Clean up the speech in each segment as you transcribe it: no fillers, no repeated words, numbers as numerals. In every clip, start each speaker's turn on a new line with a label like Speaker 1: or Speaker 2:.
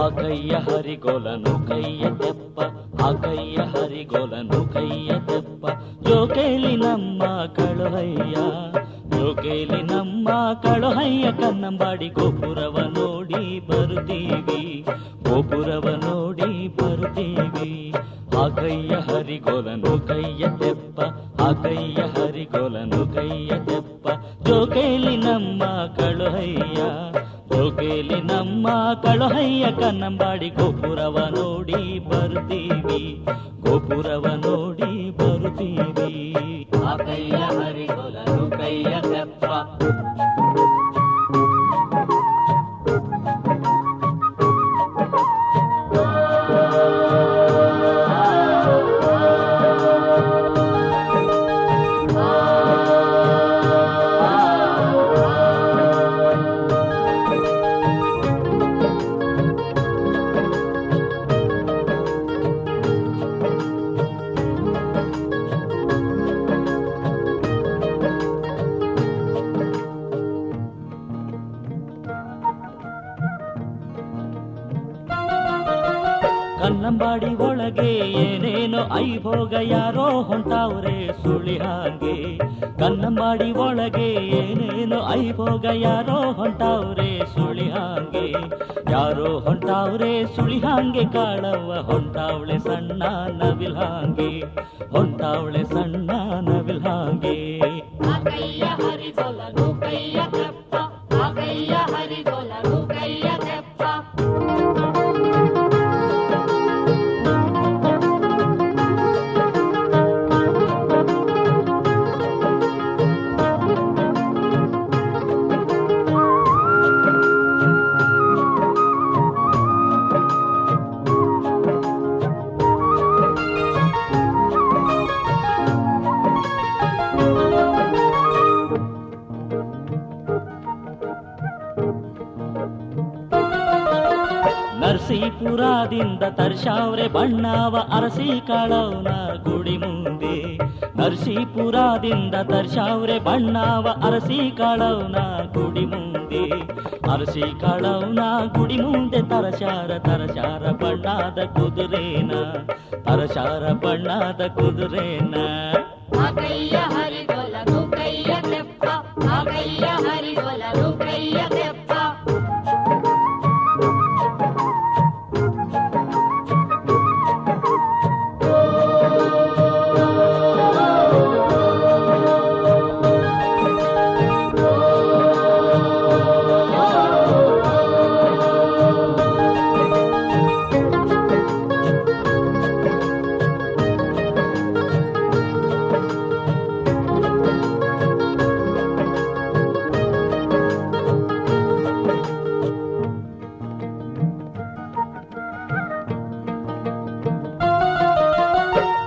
Speaker 1: ಆ ಕೈಯ ಹರಿಗೋಲನು ಕೈಯ ತೆಪ್ಪ, ಆ ಕೈಯ ಹರಿಗೋಲನು ಕೈಯ ತೆಪ್ಪ, ಜೋಕೇಲಿ ನಮ್ಮ ಕಳುಹಯ್ಯ, ಜೋಕೇಲಿ ನಮ್ಮ ಕಳುಹಯ್ಯ, ಕನ್ನಂಬಾಡಿ ಗೋಪುರವ ನೋಡಿ ಬರುತ್ತೀವಿ, ಗೋಪುರವ ನೋಡಿ ಬರುತ್ತೀವಿ. ಆ ಕೈಯ ಹರಿಗೋಲನು ಕೈಯ ತೆಪ್ಪ, ಆ ಕೈಯ ಹರಿಗೋಲನು ಕೈಯ ತೆಪ್ಪ, ಜೋಕೇಲಿ ನಮ್ಮ ಕಳುಹಯ್ಯ, ಜೋಕೇಲಿ ನಮ್ಮ ಕಳುಹಯ್ಯ, ಕನ್ನಂಬಾಡಿ ಗೋಪುರವ ನೋಡಿ ಬರುತ್ತೀವಿ, ಗೋಪುರವ ನೋಡಿ ಬರುತ್ತೀವಿ. ಆ ಕೈಯ ಹರಿಗೋಲನು ಕೈಯ ತೆಪ್ಪ. ಕನ್ನಂಬಾಡಿ ಒಳಗೆ ಏನೇನೋ ಐಭೋಗ ಯಾರೋ ಹೊಂಟಾವ್ರೆ ಸುಳಿ ಹಾಗೆ, ಕನ್ನಂಬಾಡಿ ಒಳಗೆ ಏನೇನೋ ಐಭೋಗ ಯಾರೋ ಹೊಂಟಾವ್ರೆ ಸುಳಿ ಹಾಗೆ, ಯಾರೋ ಹೊಂಟಾವ್ರೆ ಸುಳಿ ಹಾಗೆ, ಕಾಳವ್ವ ಹೊಂಟಾವಳೆ ಸಣ್ಣ ನವಿಲ್ ಹಾಗೆ, ಹೊಂಟಾವಳೆ ಸಣ್ಣ ನವಿಲ್ ಹಾಗೆ.
Speaker 2: ಆ ಕೈಯ ಹರಿಗೋಲನು ಕೈಯ ತೆಪ್ಪ, ಆ ಕೈಯ ಹರಿಗೋಲನು ಕೈಯ ತೆಪ್ಪ.
Speaker 1: ನರಸೀಪುರದಿಂದ ತರ್ಷಾವ್ರೆ ಬಣ್ಣವ ಅರಸಿ ಕಾಳವ್ನ ಗುಡಿ ಮುಂದೆ, ನರಸೀಪುರದಿಂದ ತರ್ಷಾವ್ರೆ ಬಣ್ಣವ ಅರಸಿ ಕಾಳವ್ನ ಗುಡಿ ಮುಂದೆ, ಅರಸಿ ಕಾಳವ್ನ ಗುಡಿ ಮುಂದೆ ತರಶಾರ ತರಶಾರ ಬಣ್ಣದ ಕುದುರೇನ, ತರಶಾರ ಬಣ್ಣದ ಕುದುರೇನ.
Speaker 2: ಆ ಕೈಯ ಹರಿಗೋಲನು ಕೈಯ ತೆಪ್ಪ, ಆ ಕೈಯ ಹರಿಗೋಲನು ಕೈಯ ತೆಪ್ಪ.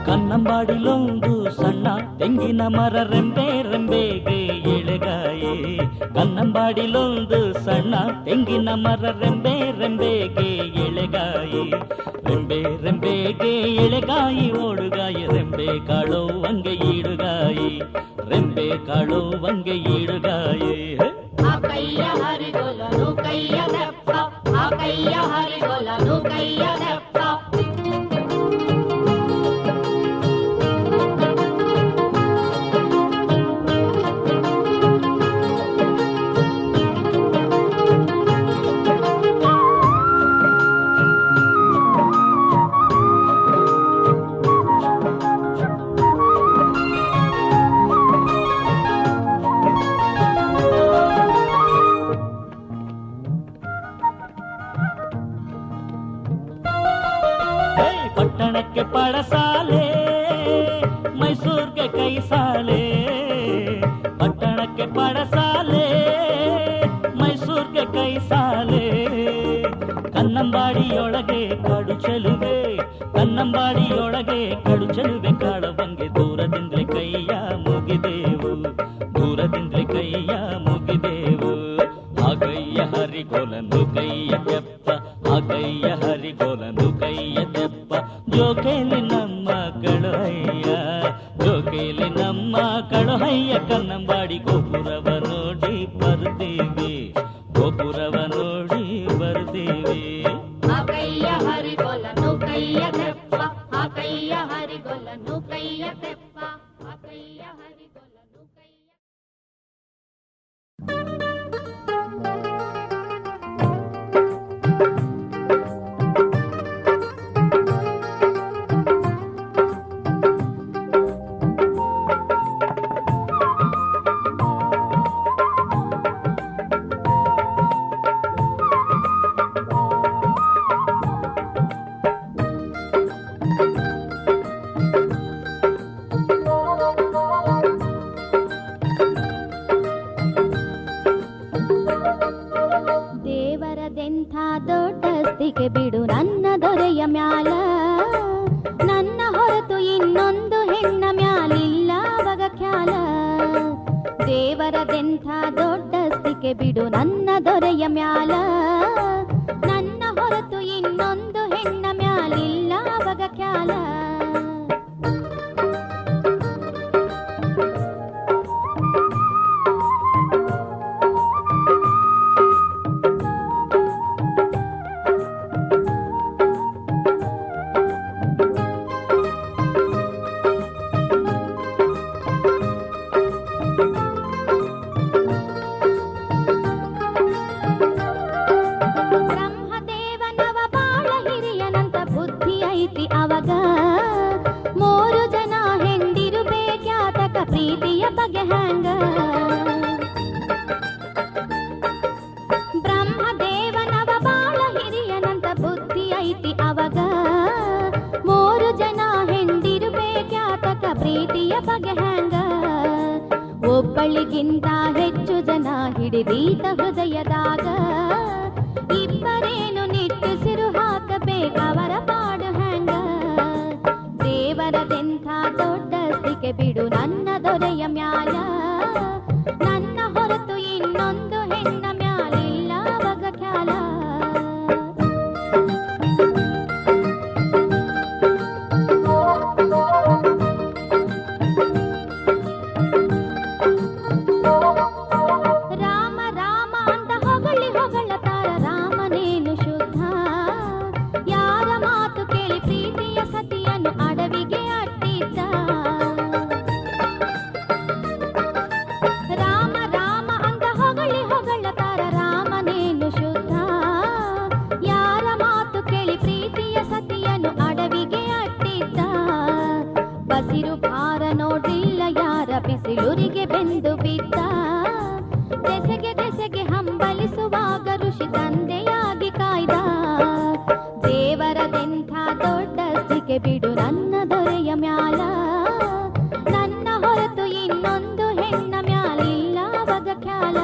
Speaker 1: ಕನ್ನಂಬಾಡಿಲೊಂದು ಸಣ್ಣ ತೆಂಗಿನ ಮರ ರೆಂಬೆ ರೆಂಬೆಗೆ ಎಳೆಗಾಯಿ, ಕನ್ನಂಬಾಡಿಲೊಂದು ಸಣ್ಣ ತೆಂಗಿನ ಮರ ರೆಂಬೆ ರೆಂಬೆಗೆ ಎಳೆಗಾಯಿ, ರೆಂಬೆ ರೆಂಬೆಗೆ ಎಳೆಗಾಯಿ ಓಡುಗಾಯಿ, ರೆಂಬೆ ಕಾಳು ವಂಗೆ ಈಡುಗಾಯಿ, ರೆಂಬೆ ಕಾಳು ವಂಗೆ ಈಡುಗಾಯಿ.
Speaker 2: ಆ ಕೈಯ ಹರಿಗೋಲನು ಕೈಯ ತೆಪ್ಪ, ಆ ಕೈಯ ಹರಿಗೋಲನು ಕೈಯ ತೆಪ್ಪ.
Speaker 1: ಪಟ್ಟಣಕ್ಕೆ ಪಡಸಾಲೆ, ಮೈಸೂರ್ಗೆ ಕೈ ಸಾಲೆ, ಪಟ್ಟಣಕ್ಕೆ ಪಡಸಾಲೆ, ಮೈಸೂರ್ಗೆ ಕೈ ಸಾಲೆ, ಕನ್ನಂಬಾಡಿಯೊಳಗೆ ಕಡು ಚೆಲುವೆ, ಕನ್ನಂಬಾಡಿಯೊಳಗೆ ಕಡು ಚೆಲುವೆ, ಕಾಳವಂಗೆ ದೂರದಿಂದಲೇ ಕೈಯ ಮುಗಿದೆವು, ದೂರದಿಂದಲೇ ಕೈಯ ಮುಗಿದೆವು. ಆ ಕೈಯ ಹರಿಗೋಲನು ಕೈಯ ತೆಪ್ಪ, ಆ ಕೈಯ ಹರಿಗೋಲನು ಕೈಯ ತೆಪ್ಪ, ಜೋಕೇಲಿ ನಮ್ಮ ಕಳುಹಯ್ಯ, ಜೋಕೇಲಿ ನಮ್ಮ ಕಳುಹಯ್ಯ, ಕನ್ನಂಬಾಡಿ ಗೋಪುರವ ನೋಡಿ ಬರ್ತೀವಿ, ಗೋಪುರವ ನೋಡಿ ಬರ್ತೀವಿ.
Speaker 2: ಆ
Speaker 3: ಇದೆಂಥ ದೊಡ್ಡಸ್ತಿಗೆ ಬಿಡು ನನ್ನ ದೊರೆಯ ಮ್ಯಾಲ, ನನ್ನ ಹೊರತು ಇನ್ನೊಂದು ಹೆಣ್ಣ ಮ್ಯಾಲಿಲ್ಲ ಅವಗ ಖ್ಯಾಲ. ದೇವರದೆಂಥ ದೊಡ್ಡಸ್ತಿಗೆ ಬಿಡು ನನ್ನ ದೊರೆಯ ಮ್ಯಾಲ, ನನ್ನ ಹೊರತು ಇನ್ನೊಂದು ಹೆಣ್ಣ ಮ್ಯಾಲಿಲ್ಲ ಅವಗ ಖ್ಯಾಲ. ಪ್ರೀತಿಯ ಬಗೆ ಹ್ಯಾಂಗ ಬ್ರಹ್ಮದೇವನವ ಬಾಳ ಹಿರಿಯನಂತ ಬುದ್ಧಿ ಐತಿ ಅವಗ, 3 ಜನ ಹೆಂಡಿರಬೇಕ್ಯಾತಕ ಪ್ರೀತಿಯ ಬಗೆ ಹ್ಯಾಂಗ. ಒಬ್ಬಳಿಗಿಂತ ಹೆಚ್ಚು ಜನ ಹಿಡಿದೀತ ಹೃದಯದಾಗ, ಇಬ್ಬರೇನು ನಿಟ್ಟುಸಿರು ಹಾಕಬೇಕವರ ಪಾಡು ಹ್ಯಾಂಗ. ದೇವರದೆಂಥ ದೊಡ್ಡಸ್ತಿಗೆ ಬಿಡು ನನ್ನ ದೊರೆಯ ಮ್ಯಾಲ, ನನ್ನ ಹೊರತು ಇನ್ನೊಂದು ಹೆಣ್ಣ ಮ್ಯಾಲಿಲ್ಲ ಅವಗ ಖ್ಯಾಲ. ರಾಮ ರಾಮ ಅಂತ ಹೊಗಳಿ ಹೊಗಳತಾರ ರಾಮನೇನು ಶುದ್ಧ, ಯಾರ ಮಾತು ಕೇಳಿ ಪ್ರೀತಿಯ ಸತಿಯನ್ನು ಅಡವಿಗೆ ಅಟ್ಟಿದ್ದ. ರಾಮ ರಾಮ ಅಂತ ಹೊಗಳಿ ಹೊಗಳತಾರ ರಾಮನೇನು ಶುದ್ಧ, ಯಾರ ಮಾತು ಕೇಳಿ ಪ್ರೀತಿಯ ಸತಿಯನ್ನು ಅಡವಿಗೆ ಅಟ್ಟಿದ್ದ. ಬಸಿರು ಭಾರ ನೋಡಿಲ್ಲ ಯಾರ ಬಿಸಿಲುರಿಗೆ ಬೆಂದು ಬಿದ್ದ, ದೆಸೆಗೆ ದೆಸೆಗೆ ಹಂಬಲಿಸುವಾಗ ಋಷಿ ತಂದೆಯಾಗಿ ಕಾಯ್ದ. ದೇವರದೆಂಥ ದೊಡ್ಡಸ್ತಿಗೆ ಬಿಡು ನನ್ನ ದೊರೆಯ ಮ್ಯಾಲ, ನನ್ನ ಹೊರತು ಇನ್ನೊಂದು ಹೆಣ್ಣ ಮ್ಯಾಲಿಲ್ಲ ಅವಗ ಖ್ಯಾಲ.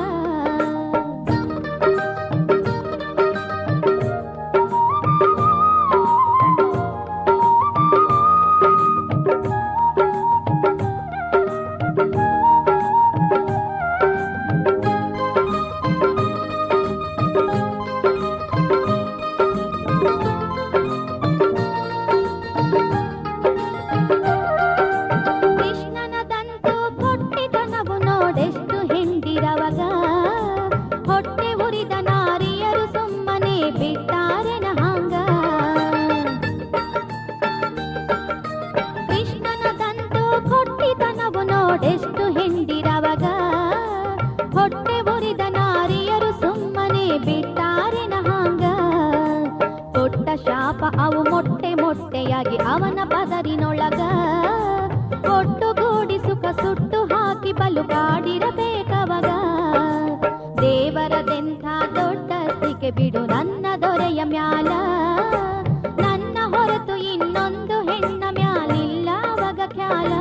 Speaker 3: ಕೃಷ್ಣನದಂತೂ ಪೊಟ್ಟಿತನವು ನೋಡೆಷ್ಟು ಹೆಂಡಿರವಗ, ಹೊಟ್ಟೆ ಉರಿದ ನಾರಿಯರು ಸುಮ್ಮನೆ ಬಿಟ್ಟಾರೆನ ಹಾಂಗ. ಕೃಷ್ಣನದಂತೂ ಪೊಟ್ಟಿತನವು ನೋಡೆಷ್ಟು ಹೆಂಡಿರವಗ, ಹೊಟ್ಟೆ ಉರಿದ ನಾರಿಯರು ಸುಮ್ಮನೆ ಬಿಟ್ಟಾರೆನ ಹಾಂಗ. ಕೊಟ್ಟ ಶಾಪ ಅವು ಮೊಟ್ಟೆ ಮೊಟ್ಟೆಯಾಗಿ ಅವನ ಪದರಿನೊಳಗ, ಒಟ್ಟುಗೂಡಿ ಸುಖ ಸುಟ್ಟು ಹಾಕಿ ಬಲು ಕಾಡಿರಬೇಕವಗ. ದೇವರದೆಂಥ ದೊಡ್ಡಸ್ತಿಗೆ ಬಿಡು ನನ್ನ ದೊರೆಯ ಮ್ಯಾಲ, ನನ್ನ ಹೊರತು ಇನ್ನೊಂದು ಹೆಣ್ಣ ಮ್ಯಾಲಿಲ್ಲ ಅವಗ ಖ್ಯಾಲ.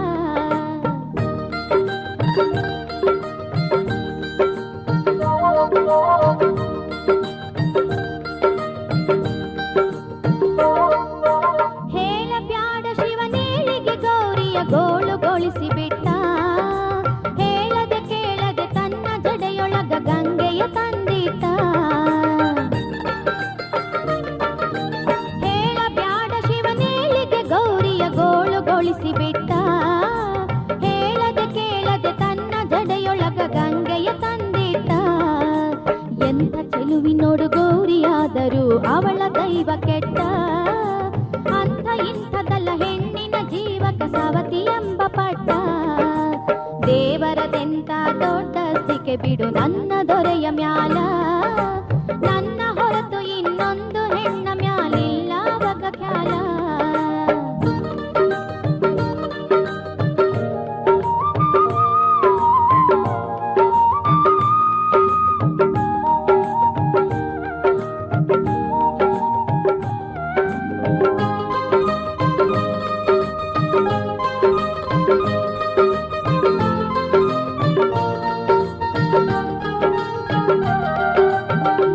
Speaker 3: ಹೇಳಬ್ಯಾಡ ಶಿವನೇಳಿಗೆ ಗೌರಿಯ ಗೋಳುಗೊಳಿಸಿ ಬಿಟ್ಟ, ಹೇಳದೆ ಕೇಳದೆ ತನ್ನ ಜಡೆಯೊಳಗ ಗಂಗೆಯ ತಂದಿಟ್ಟ. ಹೇಳಬ್ಯಾಡ ಶಿವನೇಳಿಗೆ ಗೌರಿಯ ಗೋಳುಗೊಳಿಸಿ ಬಿಟ್ಟ, ಹೇಳದೆ ಕೇಳದೆ ತನ್ನ ಜಡೆಯೊಳಗ ಗಂಗೆಯ ತಂದಿಟ್ಟ. ಎಂಥ ಚೆಲುವಿನೋಡು ಗೌರಿಯಾದರೂ ಅವಳ ದೈವ ಕೆಟ್ಟ, ಅಂಥ ಇಂಥದಲ್ಲ ಹೆಣ್ಣಿನ ಜೀವಕ ಸವತಿ ಎಂಬ ಪಟ್ಟ. ದೇವರದೆಂಥ ದೊಡ್ಡಸ್ತಿಗೆ ಬಿಡು ನನ್ನ ದೊರೆಯ ಮ್ಯಾಲ, ನನ್ನ ಹೊರತು ಇನ್ನೊಂದು ಹೆಣ್ಣ ಮ್ಯಾಲಿಲ್ಲ ಅವಗ ಖ್ಯಾಲ.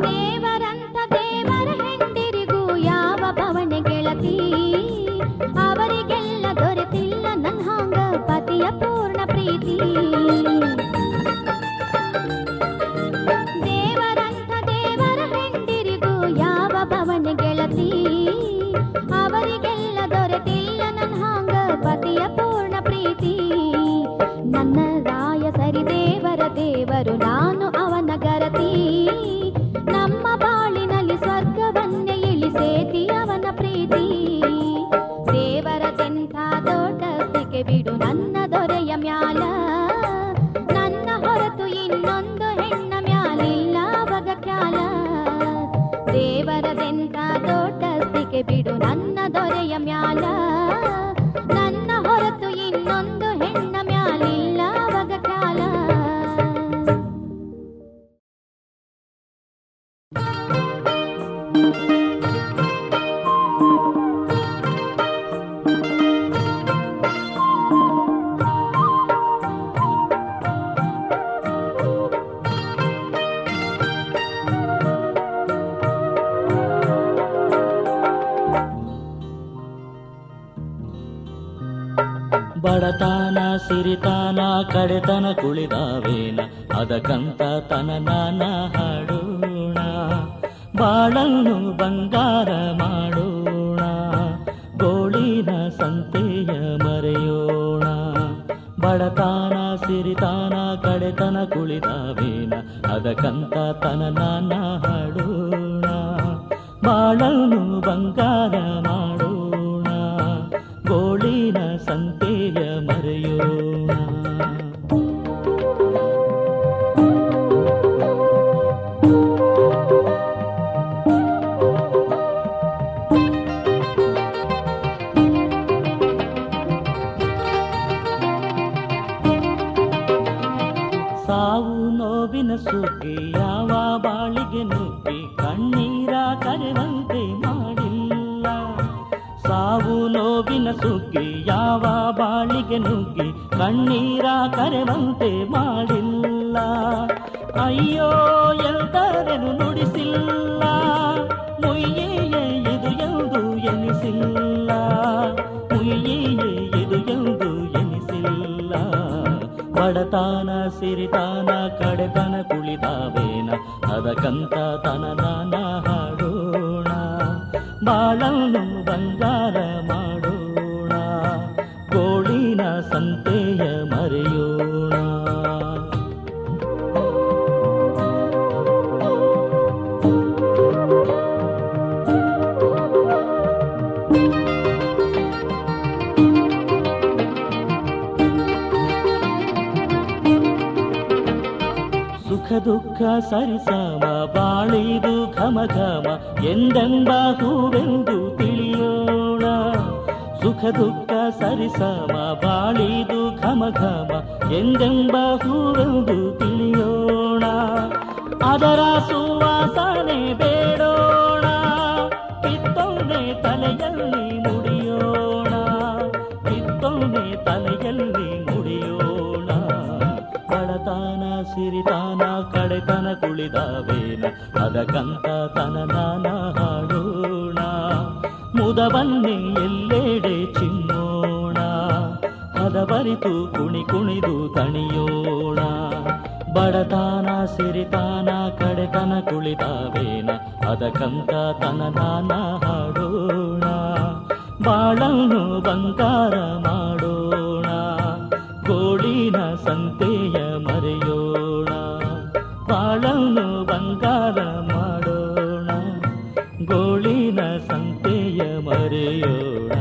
Speaker 3: ದೇವರಂತ ನಂಬಿಕೆ ಬಿಡು ನನ್ನ ದೊರೆಯ ಮ್ಯಾಲ, ನನ್ನ ಹೊರತು ಇನ್ನೊಂದು ಹೆಣ್ಣ ಮ್ಯಾಲಿಲ್ಲ ಅವಗ ಖ್ಯಾಲ.
Speaker 1: ಬಡತನ ಸಿರಿತಾನ ಕಡೆತನ ಕುಳಿದಾವೇನ ಅದಕ್ಕಂತ ತನನಾನ ಹಾಡೋಣ, ಬಾಳನ್ನು ಬಂಗಾರ ಮಾಡೋಣ, ಗೋಳಿನ ಸಂತೆಯ ಮರೆಯೋಣ. ಬಡತನ ಸಿರಿತಾನ ಕಡೆತನ ಕುಳಿದಾವೇನ ಅದಕ್ಕಂತ ತನನಾನ ಹಾಡೋಣ, ಬಾಳನ್ನು ಬಂಗಾರ ಮಾಡೋಣ, ಗೋಳಿನ ಸಂತೆಯ ಮರೆಯೋಣ. ಸಾವು ನೋವಿನ ಸುಗ್ಗಿ ಯಾವ ಬಾಳಿಗೆ ನುಗ್ಗಿ ಕಣ್ಣೀರ ಕರೆವಂತೆ ಮಾಡಿಲ್ಲ, ಸಾವು ನೋವಿನ ಸುಗ್ಗಿ ಯಾವ ಬಾಳಿಗೆ ನುಗ್ಗಿ ಕಣ್ಣೀರ ಕರೆವಂತೆ ಮಾಡಿಲ್ಲ. ಅಯ್ಯೋ ಎಂದರೇನು ನುಡಿಸಿಲ್ಲ, ಮುಯ್ಯೇ ಇದು ಎಂದು ಎನಿಸಿಲ್ಲ, ಮುಯ್ಯೇ ಇದು ಎಂದು ಎನಿಸಿಲ್ಲ. ಬಡತನ ಸಿರಿತಾನ ಕಡೆತನ ಕುಳಿದಾವೇನ ಅದಕ್ಕಂತ ತನನಾನ ಹಾಡೋಣ, ಬಾಳನ್ನು ಬಂಗಾರ ಮಾಡೋಣ, ಗೋಳಿನ ಸಂತೆಯ ಮರೆಯೋಣ. ಸುಖ ದುಃಖ ಸರಿಸಮ ಬಾಳಿದು ಘಮ ಘಮ ಎಂದೆಂಬ ಹೂವೆಂದು ತಿಳಿಯೋಣ, ಸುಖ ದುಃಖ ಸರಿಸಮ ಬಾಳಿದು ಘಮ ಘಮ ಎಂದೆಂಬ ಹೂವೆಂದು ತಿಳಿಯೋಣ. ಅದರ ಸುವಾಸನೆ ಬೇಡೋಣ, ಕಿತ್ತೊಂದೆ ತಲೆಯಲ್ಲಿ ಮುಡಿಯೋಣ, ಕಿತ್ತೊಂದೆ ತಲೆಯಲ್ಲಿ ಮುಡಿಯೋಣ. ಬಡತನ ಸಿರಿತಾನ ಕಡೆತನ ಕುಳಿದಾವೇನ ಅದಕ್ಕಂತ ತನನಾನ ಹಾಡೋಣ, ಮುದವನ್ನೇ ಎಲ್ಲೆಡೆ ಚಿಮ್ಮೋಣ, ಹದಬರಿತು ಕುಣಿ ಕುಣಿದು ತಣಿಯೋಣ. ಬಡತನ ಸಿರಿತಾನ ಕಡೆತನ ಕುಳಿದಾವೇನ ಅದಕ್ಕಂತ ತನನಾನ ಹಾಡೋಣ, ಬಾಳನ್ನು ಬಂಗಾರ ಮಾಡೋಣ, ಗೋಳಿನ ಸಂತೆಯ ಮರೆಯೋಣ, ಬಾಳನ್ನು ಬಂಗಾರ ಮಾಡೋಣ, ಗೋಳಿನ ಸಂತೆಯ ಮರೆಯೋಣ.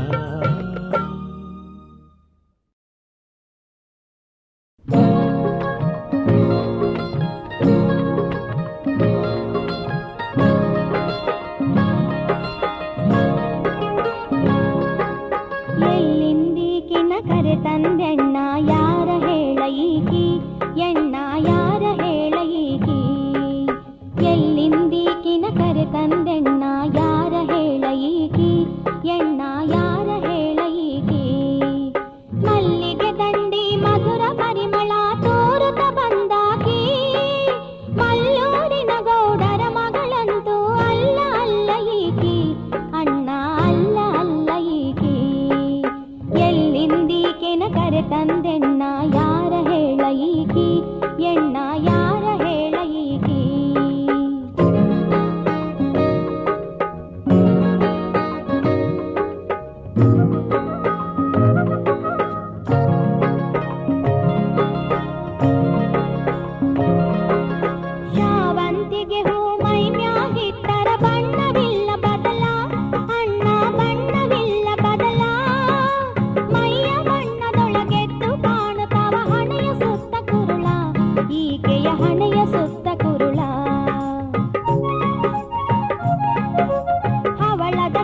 Speaker 3: ಎಲ್ಲಿಂದೀಕಿನ ಕರೆ ತಂದೆಣ್ಣ ಯಾರ ಹೇಳ ಈಕಿ, ಎಣ್ಣ ಯಾರ ಹೇಳ ಈಕಿ, ಎಲ್ಲಿಂದ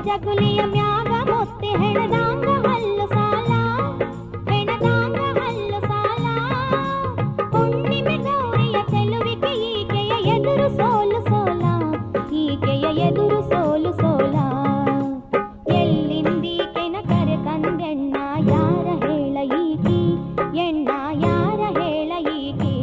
Speaker 3: ಜಗುಲಿಯ ಮ್ಯಾಗ ಮೊತ್ತೆ ಹೆಣದಾಂಗ ಹಲ್ಲು ಸಾಲ ಹೆಣದಾಂಗ ಹಲ್ಲು ಸಾಲ ಹುಣ್ಣಿಮೆ ಗೌರಿಯ ಚೆಲುವಿಕೆ ಈಕೆಯ ಎದುರು ಸೋಲು ಸೋಲ ಈಕೆಯ ಎದುರು ಸೋಲು ಸೋಲ ಎಲ್ಲಿಂದೀಕೆನ ಕರೆ ತಂದೆಣ್ಣ ಯಾರ ಹೇಳ ಈಕಿ ಎಣ್ಣ ಯಾರ ಹೇಳ ಈಕಿ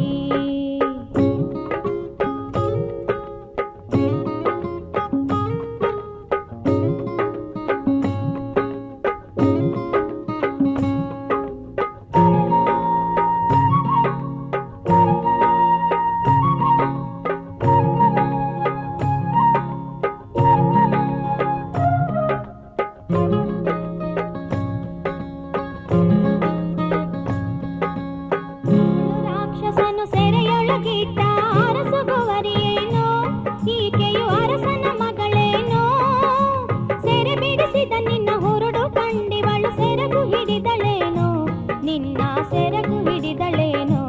Speaker 3: ರಾಕ್ಷಸನು ಸೆರೆಯೊಳಗಿಟ್ಟ ಅರಸುಗುವರಿಯೇನೋ ಈಕೆಯು ಅರಸನ ಮಗಳೇನೋ ಸೆರೆ ಬಿಡಿಸಿದ ನಿನ್ನ ಹುರುಡು ಕಂಡಿವಳು ಸೆರಗು ಹಿಡಿದಳೇನೋ ನಿನ್ನ ಸೆರಗು ಹಿಡಿದಳೇನೋ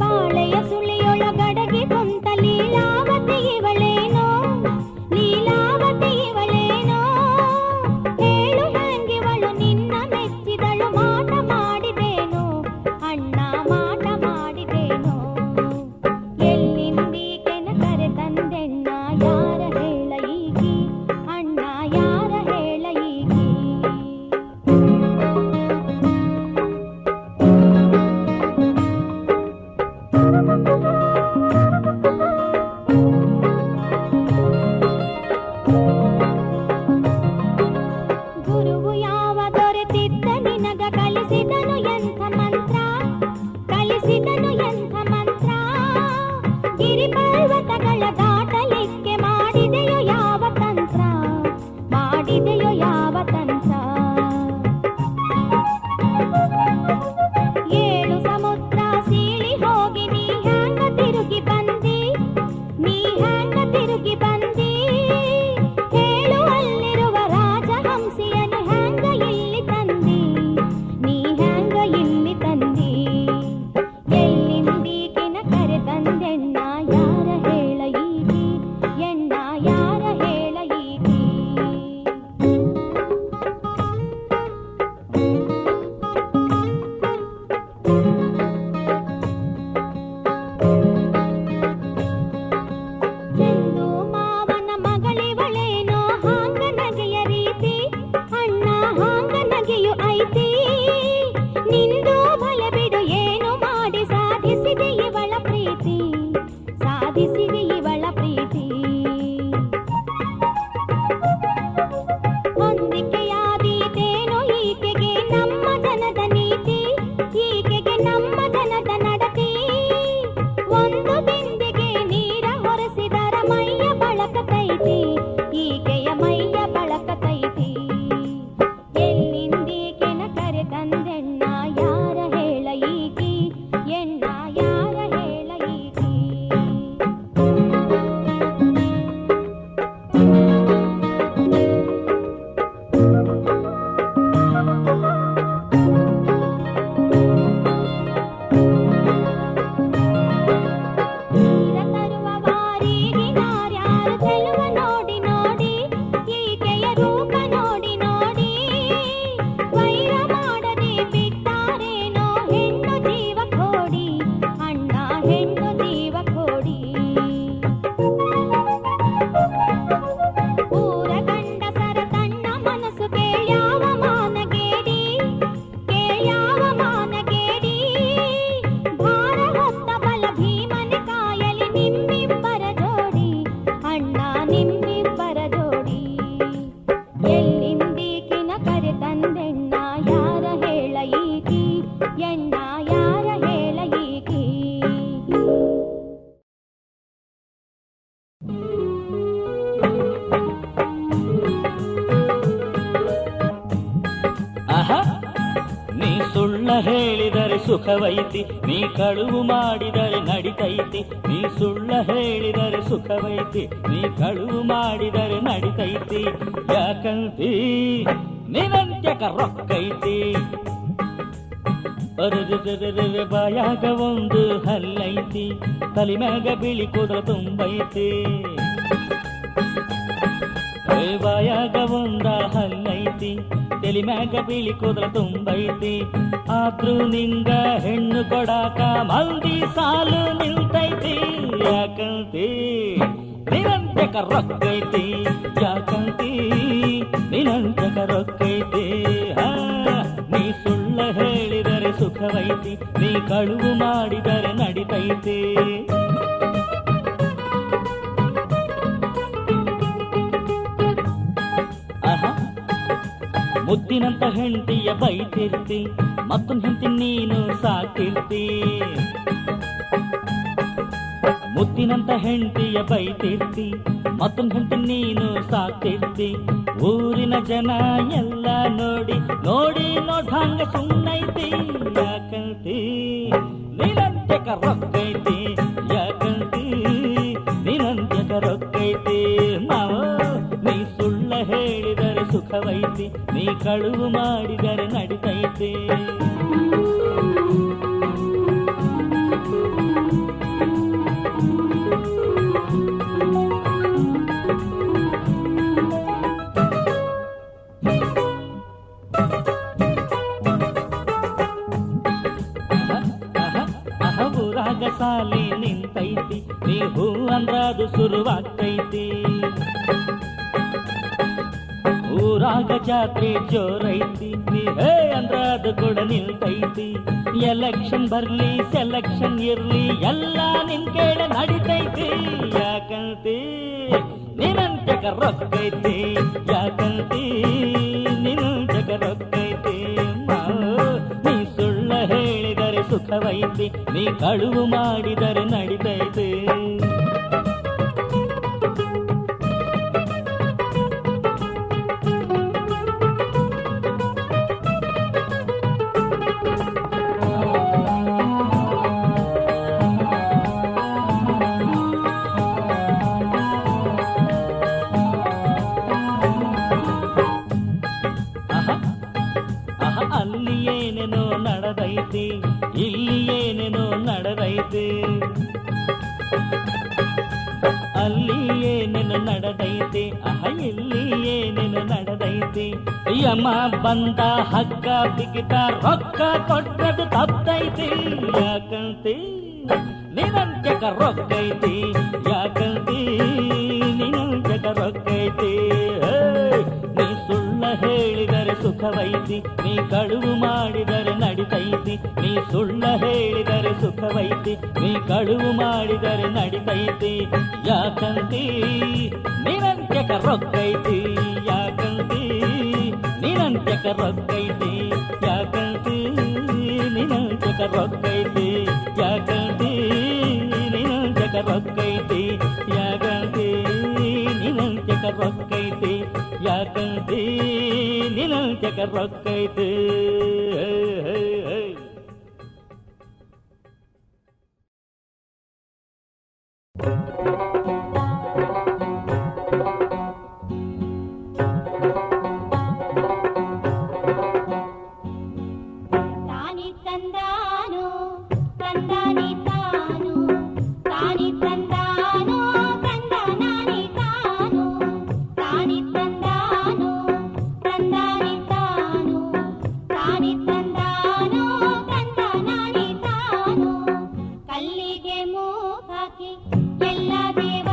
Speaker 3: ಬಾಳೆಯ ಸುಳಿಯೊಳಗಡಗಿ ಕುಂತ ಲೀಲಾವತಿ ಇವಳೇನೋ ಲೀಲಾವತಿ ಇವಳೇನೋ ಹೇಳು ಹ್ಯಾಂಗಿವಳು ನಿನ್ನ ಮೆಚ್ಚಿದಳು ಮಾಟ ಮಾಡಿದೇನೋ ಅಣ್ಣ ಮಾಟ ಮಾಡಿದೇನೋ ಎಲ್ಲಿಂದೀಕೆನ ಕರೆ ತಂದೆಣ್ಣ ಯಾರ ಹೇಳ ಈಗಿ ಅಣ್ಣ ಯಾರ ಹೇಳ ಈಗಿ ಗುರುವು ಯಾವ ದೊರೆತಿದ್ದ ನಿನಗ ಕಲಿಸಿದನು ಎಂಥ ಮಂತ್ರ ಕಲಿಸಿದನು ಎಂಥ ಮಂತ್ರ ಗಿರಿ ಪರ್ವತಗಳ ದಾಟಲಿಕ್ಕೆ ಮಾಡಿದೆಯೋ ಯಾವ ತಂತ್ರ ಮಾಡಿದೆಯೋ ಯಾವ ತಂತ್ರ ಏಳು ಸಮುದ್ರ ಸೀಳಿ ಹೋಗಿ ನೀ ಹ್ಯಾಂಗ ತಿರುಗಿ ಬಂದಿ ನೀ ಹ್ಯಾಂಗ ತಿರುಗಿ ಬಂದಿ ಹೇಳು ಅಲ್ಲಿರುವ ರಾಜಹಂಸಿಯನ್ನು ಹ್ಯಾಂಗ ಇಲ್ಲಿ ತಂದಿ ನೀ ಹ್ಯಾಂಗ ಇಲ್ಲಿ ತಂದಿ ಎಲ್ಲಿಂದೀಗಿನ ಕರೆ ತಂದೆಣ್ಣ ಯಾರ ಹೇಳ ಈಗಿ ಎಣ್ಣ ಯಾರ ಹೇಳ ಈಗಿ ಚಂದು ಮಾವನ ಮಗಳಿವಳೇನೋ ಹಾಂಗ ನಗೆಯ ರೀತಿ ಅಣ್ಣ ಹಾಂಗ ನಗೆಯು ಐತಿ ನಿಂದು ಬಲ ಬಿಡು ಏನು ಮಾಡಿ ಸಾಧಿಸಿದೆ ಇವಳ ಪ್ರೀತಿ ಸಾಧಿಸಿದೆ ಇವಳ ಪ್ರೀತಿ ಹೊಂದಿಕೆಯಾದೀತೇನೋ ಈಕೆಗೆ ನಮ್ಮ ಜನದ ನೀತಿ ಈಕೆಗೆ ನಮ್ಮ ಜನದ ನಡತಿ ಒಂದು ಬಿಂದಿಗೆ ನೀರ ಹೊರಸಿದರ ಮೈಯ ಬಳಕತೈತಿ ಈಕೆಯ ಮೈಯ ಬಳಕತೈತಿ ಎಲ್ಲಿಂದೀಕೆನ ಕರೆ ತಂದೆಣ್ಣ ಯಾರ ಹೇಳ ಈಗಿ ಎಣ್ಣ ಯಾರ ಹೇಳ ಈಗಿ ನೀರ ತರುವ ವಾರಿಗೆ ನಾರ್ಯಾರು ಚೆಲುವ ನೋಡಿ ನೋಡಿ ಈಕೆಯ ರೂಪ ನೋಡಿ ನೋಡಿ ವೈರ ಮಾಡದೆ ಬಿಟ್ಟಾರೇನೋ ಹೆಣ್ಣು ಜೀವ ಕೋಡಿ ಅಣ್ಣ ಹೆಣ್ಣು ಜೀವ ಕೋಡಿ ಊರ ಗಂಡಸರ ತನ್ನ ಮನಸ್ಸು ಕೇಳ್ಯಾವ ಮಾನಗೇಡಿ ಕೇಳ್ಯಾವ ಮಾನಗೇಡಿ ಭಾರ ಹೊತ್ತ ಬಲ ಭೀಮನ ಕಾಯಲಿ ನಿಮ್ಮಿಬ್ಬರ ಜೋಡಿ ಅಣ್ಣ ನಿಮ್ಮಿಬ್ಬರ ಜೋಡಿ ಎಲ್ಲಿಂದೀಕಿನ ಕರೆ ತಂದೆಣ್ಣ ಯಾರ ಹೇಳ ಈಗಿ ಎಣ್ಣ ಯಾರ ಹೇಳ ಈಗಿ
Speaker 1: ಆಹಾ ನೀ ಸುಳ್ಳ ಹೇಳಿದರೆ ಸುಖವೈತಿ ನೀ ಕಳುವು ಮಾಡಿದರೆ ನಡಿತೈತಿ ನೀ ಸುಳ್ಳ ಹೇಳಿದರೆ ಸುಖವೈತಿ ನೀ ಕಳುವು ಮಾಡಿದರೆ ನಡಿತೈತಿ ಯಾಕಂತಿ ನಿನಂತ್ಯಕ ರೊಕ್ಕೈತಿ ಅರೆ ಬಾಯಾಗ ಒಂದು ಹಲ್ಲೈತಿ ತಲೆ ಮ್ಯಾಗ ಬಿಳಿ ಕೂದಲ ತುಂಬೈತಿ ಬಾಯಾಗ ಒಂದ ಹಲ್ಲೈತಿ, ತಲಿ ಮ್ಯಾಗ ಬಿಳಿ ಕೂದಲ ತುಂಬೈತಿ, ಆದ್ರೂ ನಿಂಗ ಹೆಣ್ಣು ಕೊಡಾಕ ಮಂದಿ ಸಾಲು ನಿಲ್ತೈತಿ. ಯಾಕಂತಿ ನಿರಂತಕ ರೊಕ್ಕೈತಿ, ಯಾಕಂತಿ ನಿರಂತಕ ರೊಕ್ಕೈತಿ. ನೀ ಸುಳ್ಳ ಹೇಳಿದರೆ ಸುಖವೈತಿ, ನೀ ಕಳುವು ಮಾಡಿದರೆ ನಡಿತೈತಿ. ಮುದ್ದಿನಂತ ಹೆಂಡತಿಯ ಬೈತಿರ್ತಿ, ಮತ್ತೊಂದು ಹೆಂಡತಿ ನೀನು ಸಾಕಿರ್ತಿ. ಮುದ್ದಿನಂತ ಹೆಂಡತಿಯ ಬೈತಿರ್ತಿ, ಮತ್ತೊಂದು ಹೆಂಡತಿ ನೀನು ಸಾಕಿರ್ತಿ. ಊರಿನ ಜನ ಎಲ್ಲ ನೋಡಿ ನೋಡಿ ನೋಡ್ಹಂಗ ಸುಮ್ಮನೈತಿ. ಯಾಕಂತಿ ನಿರಂತಕ ರೊಕ್ಕೈತಿ, ಯಾಕಂತಿ ನಿರಂತಕ ರೊಕ್ಕೈತಿ. ಮಾವ ನೀ ಸುಳ್ಳ ಹೇಳಿದರೆ ಸುಖವೈತಿ, ನೀ ಕಳುವು ಮಾಡಿದರೆ ನಡಿತೈತಿ. ಊರಾಗ ಸಾಲಿ ನಿಂತೈತಿ, ನೀ ಹೂ ಅಂದ್ರದು ಶುರುವಾಗ್ತೈತಿ. ಊರಾಗ ಜಾತ್ರೆ ಜೋರೈತಿ, ನೀ ಹೇ ಅಂದ್ರ ಅದು ಕೂಡ ನಿಲ್ತೈತಿ. ಎಲೆಕ್ಷನ್ ಬರ್ಲಿ ಸೆಲೆಕ್ಷನ್ ಇರ್ಲಿ ಎಲ್ಲ ನಿನ್ ಕೇಳ ನಡಿತೈತಿ. ಯಾಕಂತಿ ನಿರಂತಕ ರೊಕ್ಕೈತಿ, ಯಾಕಂತಿ ನಿರಂತಕ ರೊಕ್ಕೈತಿ. ನೀ ಸುಳ್ಳ ಹೇಳಿದರೆ ಸುಖವೈತಿ, ನೀ ಕಳುವು ಮಾಡಿದರೆ ನಡಿತೈತಿ. ಅಲ್ಲಿ ಏನೇನೋ ನಡೆದೈತಿ, ಇಲ್ಲಿ ಏನೇನೋ ನಡೆದೈತಿ. ಅಲ್ಲಿ ಏನೇನು ನಡೆದೈತಿ, ಇಲ್ಲಿ ಏನೇನು ನಡೆದೈತಿ. ಯಮ ಬಂದ ಹಗ್ಗ ಬಿಗಿತ ರೊಕ್ಕ ಕೊಟ್ಟದು ತಪ್ಪೈತಿ. ಯಾಕಂತಿ ನಿರಂತಕ ರೊಕ್ಕೈತಿ, ಯಾಕಂತಿ ನಿರಂತಕ ರೊಕ್ಕೈತಿ. ನೀ ಸುಳ್ಳ ಹೇಳಿದರೆ ಸುಖವೈತಿ, ನೀ ಕಳುವು ಮಾಡಿದರೆ ನಡಿತೈತಿ. ನೀ ಸುಳ್ಳ ಹೇಳಿದರೆ ಸುಖವೈತಿ, ನೀ ಕಳುವು ಮಾಡಿದರೆ ನಡಿತೈತಿ. ಯಾಕಂತಿ ನಿರಂತಕ ರೊಕ್ಕೈತಿ, ಯಾಕಂತಿ ನಿರಂತಕ ರೊಕ್ಕೈತಿ. ಯಾಕಂತಿ ನಿರಂತಕ ರೊಕ್ಕೈತಿ, ಯಾಕಂತಿ ನಿರಂತಕ ರೊಕ್ಕೈತಿ. ಯಾಕಂತಿ ನಿರಂತಕ ರೊಕ್ಕೈತಿ, ಯಾಕಂತಿ ನಿರಂತಕ ರೊಕ್ಕೈತಿ.
Speaker 3: ಕಲ್ಲಿಗೆ ಮೂಗಾಕಿ ಎಲ್ಲ ದೇವ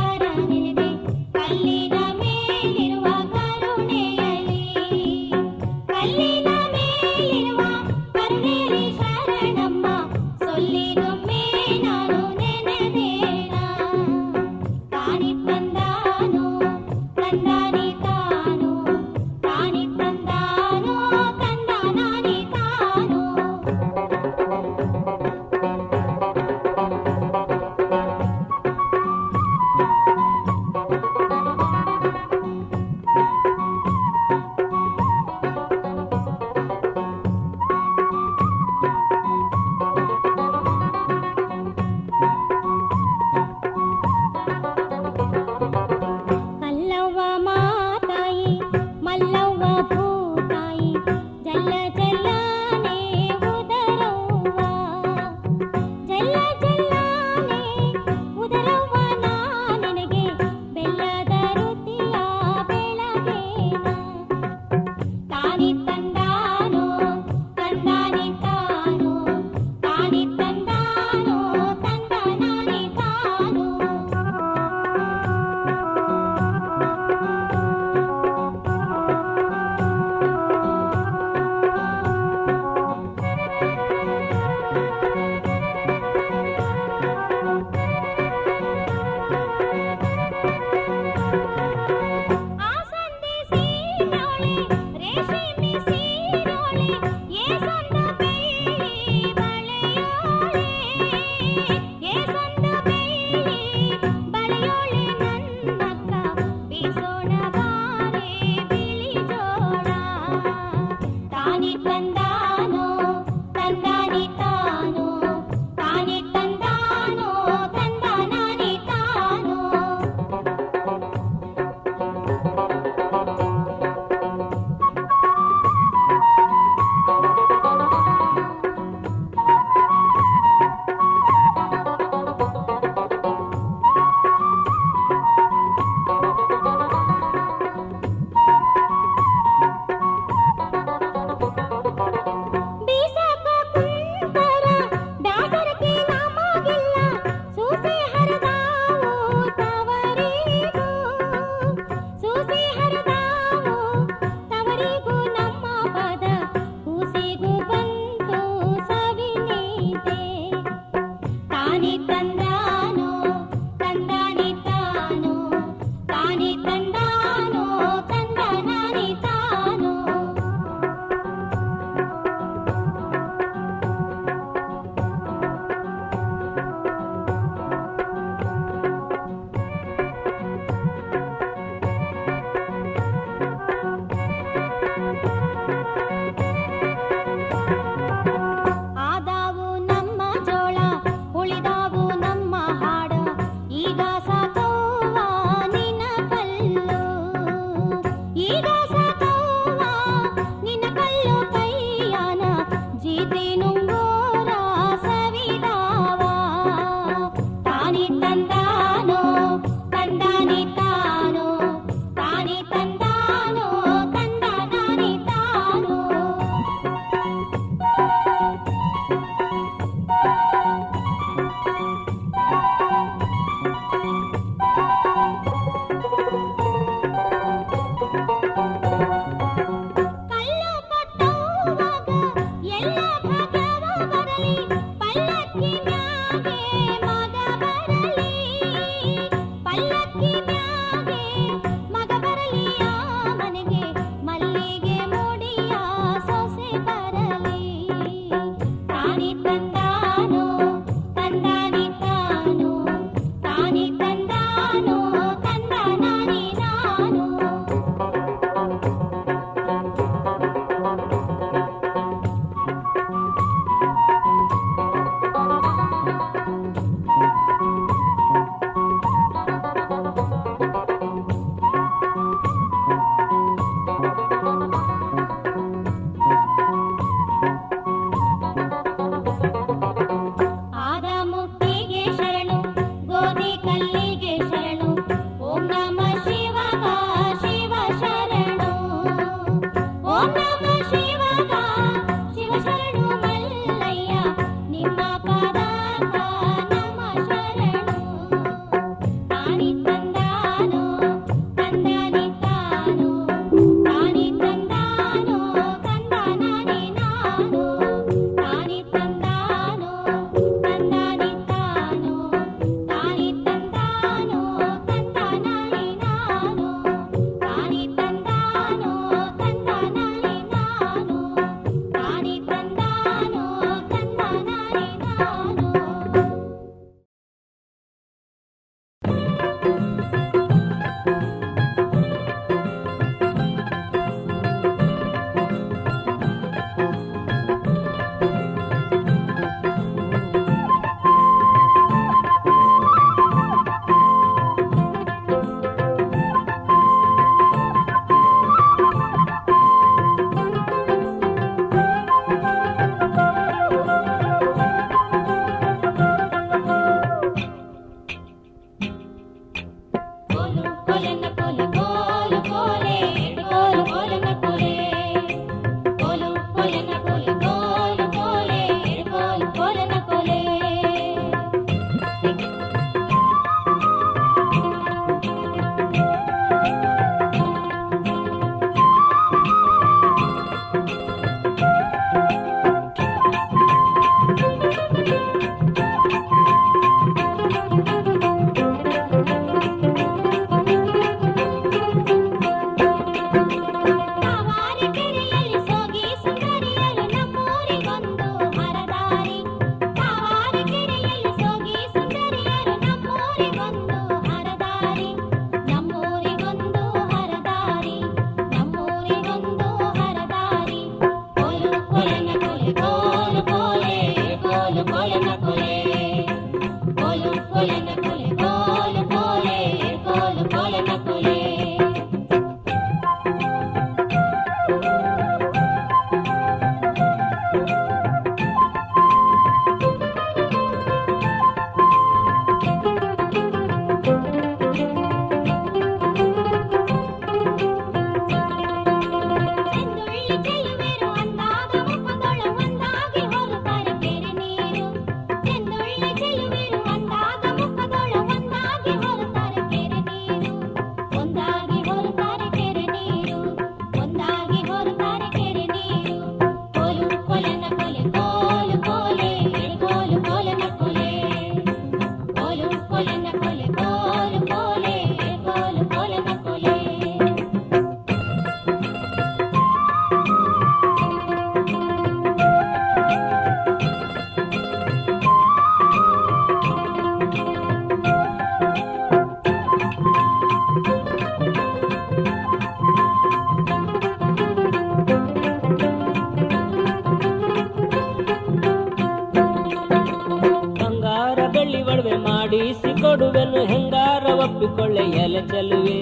Speaker 1: ಕೊಡುವೆನು ಹೆಂಗಾರ ಒಪ್ಪಿಕೊಳ್ಳೆ ಎಲೆ ಚೆಲುವೆ.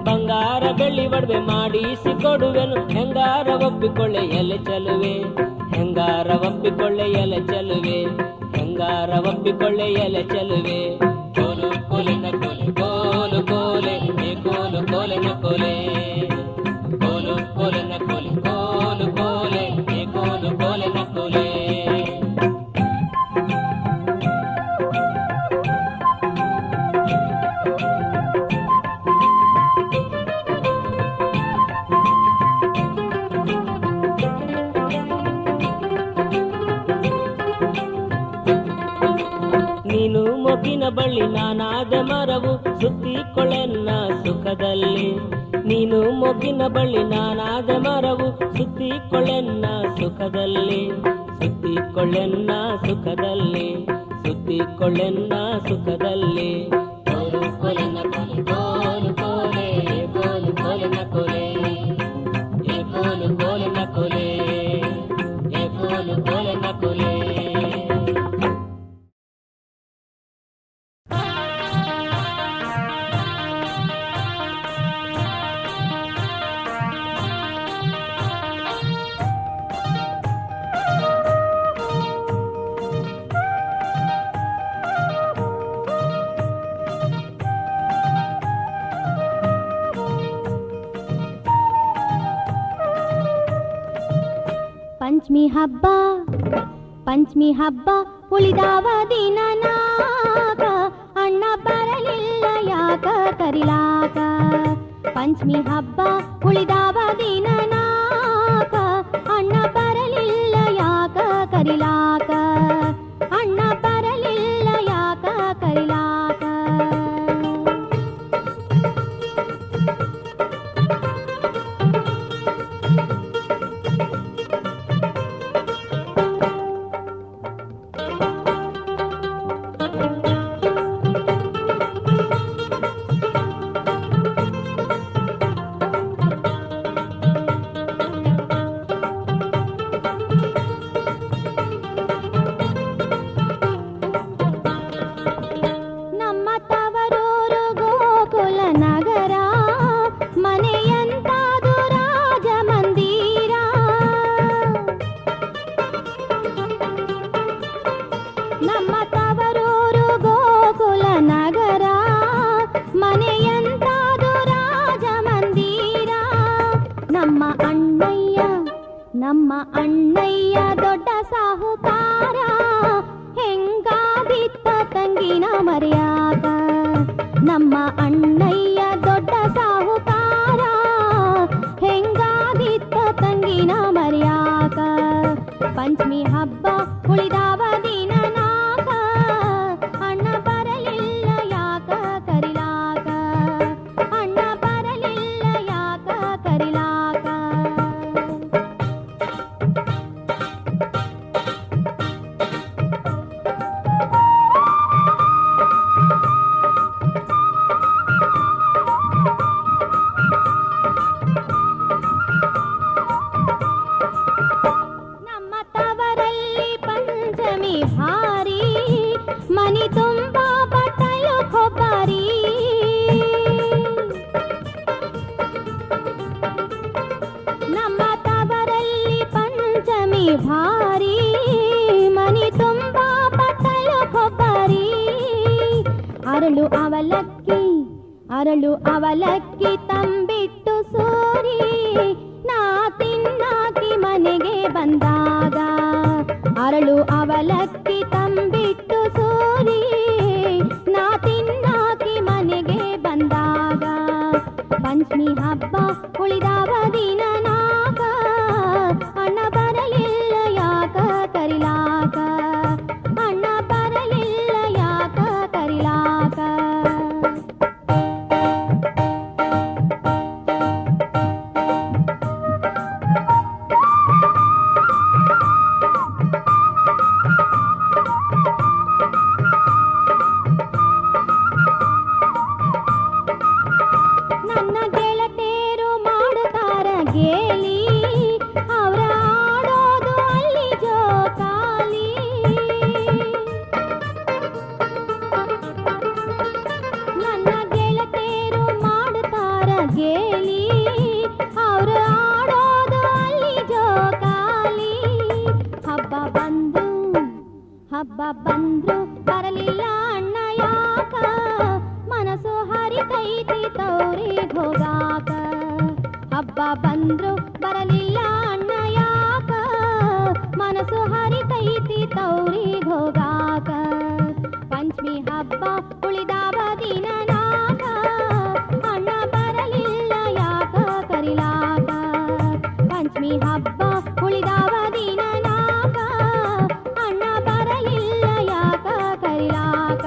Speaker 1: ಬಂಗಾರ ಬೆಳ್ಳಿ ಒಡವೆ ಮಾಡಿಸಿ ಕೊಡುವೆನು ಹೆಂಗಾರ ಒಪ್ಪಿಕೊಳ್ಳೆ ಎಲೆ ಚೆಲುವೆ. ಹೆಂಗಾರ ಒಪ್ಪಿಕೊಳ್ಳೆ ಎಲೆ ಚೆಲುವೆ, ಹೆಂಗಾರ ಒಪ್ಪಿಕೊಳ್ಳೆ ಎಲೆ ಚೆಲುವೆ. ಕೋಲು ಕೋಲಿನ ಕೋಲೆ ಕೋಲು ಕೋಲೆ ಏ ಕೋಲು ಕೋಲಿನ ಕೋಲೆ, ಕೋಲು ಕೋಲಿನ ಕೋಲೆ ಕೋಲು ಕೋಲೆ ಏ ಕೋಲು ಕೋಲಿನ ಕೋಲೆ. ಬಳ್ಳಿ ನಾನಾದ ಮರವು ಸುತ್ತಿಕೊಳ್ಳೆನ್ನ ಸುಖದಲ್ಲಿ. ನೀನು ಮೊಗ್ಗಿನ ಬಳ್ಳಿ ನಾನಾದ ಮರವು ಸುತ್ತಿಕೊಳ್ಳೆನ್ನ ಸುಖದಲ್ಲಿ. ಸುತ್ತಿಕೊಳ್ಳೆನ್ನ ಸುಖದಲ್ಲಿ, ಸುತ್ತಿಕೊಳ್ಳೆನ್ನ ಸುಖದಲ್ಲಿ. ಕೋಲು ಕೋಲಿನ ಕೋಲು ಕೋಲು ಕೋಲೆ, ಕೋಲು ಕೋಲಿನ ಕೋಲೆ, ಏ ಕೋಲು ಕೋಲಿನ ಕೋಲೆ, ಏ ಕೋಲು ಕೋಲಿನ ಕೋಲೆ.
Speaker 3: ಪಂಚಮಿ ಹಬ್ಬ ಉಳಿದಾವ ದಿನ ನಾಗ, ಅಣ್ಣ ಬರಲಿಲ್ಲ ಯಾಕ ಕರಿಲಾಕ. ಪಂಚಮಿ ಹಬ್ಬ ಉಳಿದಾವ ದಿನ ನಾಗ, ಅಣ್ಣ ಬರಲಿಲ್ಲ ಯಾಕ ಕರಿಲಾಕ. ಅಣ್ಣ ಬರಲಿಲ್ಲ ಯಾಕ ಕರಿಲಾಕ. ನಮ್ಮ ಅಣ್ಣಯ್ಯ ದೊಡ್ಡ ಸಾಹುಕಾರ, ಹೆಂಗಾದಿತ್ತ ತಂಗಿನ ಮರ್ಯಾದ. ನಮ್ಮ ಅಣ್ಣಯ್ಯ ದೊಡ್ಡ ಸಾಹುಕಾರ, ಹೆಂಗಾದಿತ್ತ ತಂಗಿನ ಮರ್ಯಾದ. ಪಂಚಮಿ ಹಬ್ಬ ಉಳಿದಾವ ದಿನ ನಾಗ, ಅಣ್ಣ ಬರಲಿಲ್ಲ ಯಾಕ ಕರಿಲಾಕ. ಅಣ್ಣ ಬರಲಿಲ್ಲ ಯಾಕ ಕರಿಲಾಕ. ಭಾರಿ ಮನಿ ತುಂಬಾ ಬಟ್ಟಲು ಕೊಬ್ಬರಿ. ನಮ್ಮ ತವರಲ್ಲಿ ಪಂಚಮಿ ಭಾರಿ, ಮನಿ ತುಂಬಾ ಬಟ್ಟಲು ಕೊಬ್ಬರಿ. ಅರಳು ಅವಲಕ್ಕಿ ಅರಳು ಅವಲಕ್ಕಿ ತಂಬಿಟ್ಟು ಸೋರಿ, ನಾ ತಿನ್ನಾಕಿ ಮನೆಗೆ ಬಂದಾಗ. ಅರಳು ಅವಲಕ್ಕಿ ತಂಬಿಟ್ಟು ಸೋರಿ, ನಾ ತಿನ್ನಾಕಿ ಮನೆಗೆ ಬಂದಾಗ. ಪಂಚಮಿ ಹಬ್ಬ ಉಳಿದಾವ ದಿನ ನಾಗ, ಅಣ್ಣ ಬರಲಿಲ್ಲ ಯಾಕ ಕರಿಲಾಕ. ಅಣ್ಣ ಬರಲಿಲ್ಲ ಯಾಕ ಕರಿಲಾಕ. ಹಬ್ಬ ಬಂದ್ರು ಬರಲಿಲ್ಲ ಅಣ್ಣ ಯಾಕ, ಮನಸ್ಸು ಹರಿತೈತಿ ತೌರಿಗ್ ಹೋಗಾಕ. ಹಬ್ಬ ಬಂದ್ರು ಬರಲಿಲ್ಲ ಅಣ್ಣ ಯಾಕ, ಮನಸ್ಸು ಹರಿತೈತಿ ತೌರಿಗ್ ಹೋಗಾಕ. ಪಂಚಮಿ ಹಬ್ಬ ಉಳಿದಾವ ದಿನ ನಾಗ, ಅಣ್ಣ ಬರಲಿಲ್ಲ ಯಾಕ ಕರಿಲಾಕ. ಪಂಚಮಿ ಹಬ್ಬ ಉಳಿದಾವ ದಿನ ನಾಗ, ಅಣ್ಣ ಬರಲಿಲ್ಲ ಯಾಕ ಕರಿಲಾಕ.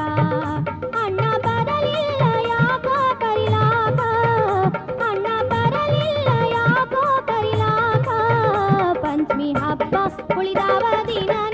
Speaker 3: ಬಾ ಉಳಿದಾವ ದಿನ